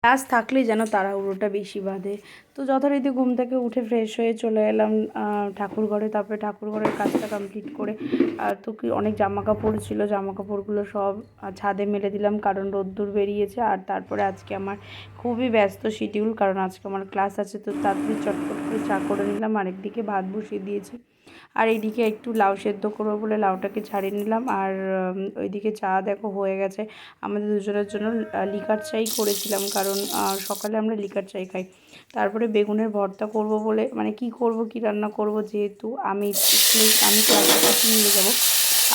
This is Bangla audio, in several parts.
ক্লাস থাকলেই যেন তাড়াহুড়োটা বেশি বাধে। তো যথারীতি ঘুম থেকে উঠে ফ্রেশ হয়ে চলে এলাম ঠাকুর ঘরে। তারপরে ঠাকুর ঘরের কাজটা কমপ্লিট করে তো কি অনেক জামাকাপড় ছিল, জামাকাপড়গুলো সব ছাদে মেলে দিলাম, কারণ রোদ্দুর বেরিয়েছে। আর তারপরে আজকে আমার খুবই ব্যস্ত শিডিউল, কারণ আজকে আমার ক্লাস আছে। তো তাড়াতাড়ি চটপট করে চা করে নিলাম, আরেকদিকে ভাত বসিয়ে দিয়েছি। আর এইদিকে একটু লাউ সেদ্ধ করবো বলে লাউটাকে ছাড়িয়ে নিলাম। আর ওইদিকে চা দেখো হয়ে গেছে। আমাদের দুজনের জন্য লিকার চাই করেছিলাম, কারণ সকালে আমরা লিকার চাই খাই। তারপরে বেগুনের ভর্তা করব বলে, মানে কি করব, কি রান্না করব, যেহেতু আমি ক্লাসে টিফিন নিয়ে যাব,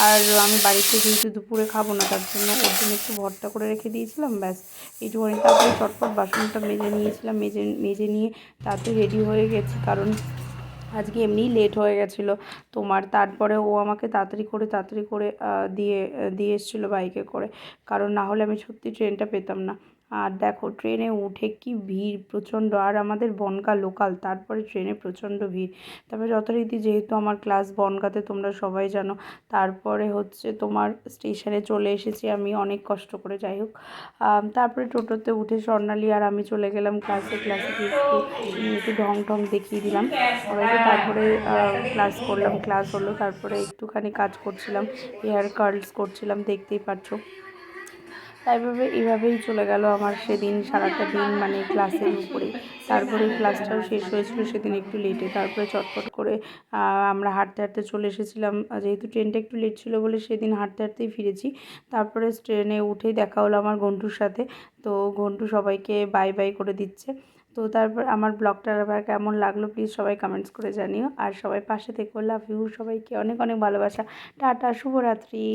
আর আমি বাড়িতে যেহেতু দুপুরে খাবো না, তার জন্য ওর জন্য একটু ভর্তা করে রেখে দিয়েছিলাম, ব্যাস এইটুকুনি। তারপরে চটপট বাসনটা মেজে নিয়েছিলাম, মেজে নিয়ে তাড়াতাড়ি রেডি হয়ে গেছি, কারণ আজকে এমনিই লেট হয়ে গেছিলো তোমার। তারপরে ও আমাকে তাড়াতাড়ি করে দিয়ে এসেছিলো বাইকে করে, কারণ না হলে আমি সত্যি ট্রেনটা পেতাম না। আর দেখো ট্রেনে উঠে কি ভিড় প্রচণ্ড, আর আমাদের বনগা লোকাল, তারপরে ট্রেনে প্রচণ্ড ভিড়। তারপরে যথারীতি যেহেতু আমার ক্লাস বনগাঁতে, তোমরা সবাই জানো, তারপরে হচ্ছে তোমার স্টেশনে চলে এসেছি আমি অনেক কষ্ট করে, যাই হোক। তারপরে টোটোতে উঠে স্বর্ণালী আর আমি চলে গেলাম ক্লাসে গিয়ে একটু ঢং ঢং দেখিয়ে দিলাম সবাইকে। তারপরে ক্লাস হলো। তারপরে একটুখানি কাজ করছিলাম, হেয়ার কার্লস করছিলাম, দেখতেই পাচ্ছ। এইভাবেই চলে গেল আমার সেদিন সারাটা দিন, মানে ক্লাসের উপরেই। তারপরে ক্লাসটাও শেষ হয়েছিল সেদিন একটু লেটে। তারপরে চটপট করে আমরা হাঁটতে চলে এসেছিলাম, যেহেতু ট্রেনটা একটু লেট ছিল বলে সেদিন হাঁটতেই ফিরেছি। তারপরে ট্রেনে উঠেই দেখা হলো আমার ঘন্টুর সাথে। তো ঘন্টু সবাইকে বাই বাই করে দিচ্ছে। তো তারপর আমার ব্লগটা আবার কেমন লাগলো প্লিজ সবাই কমেন্টস করে জানিও, আর সবাই পাশে থেকো। লাভ ইউ, সবাইকে অনেক অনেক ভালোবাসা। টাটা, শুভরাত্রি।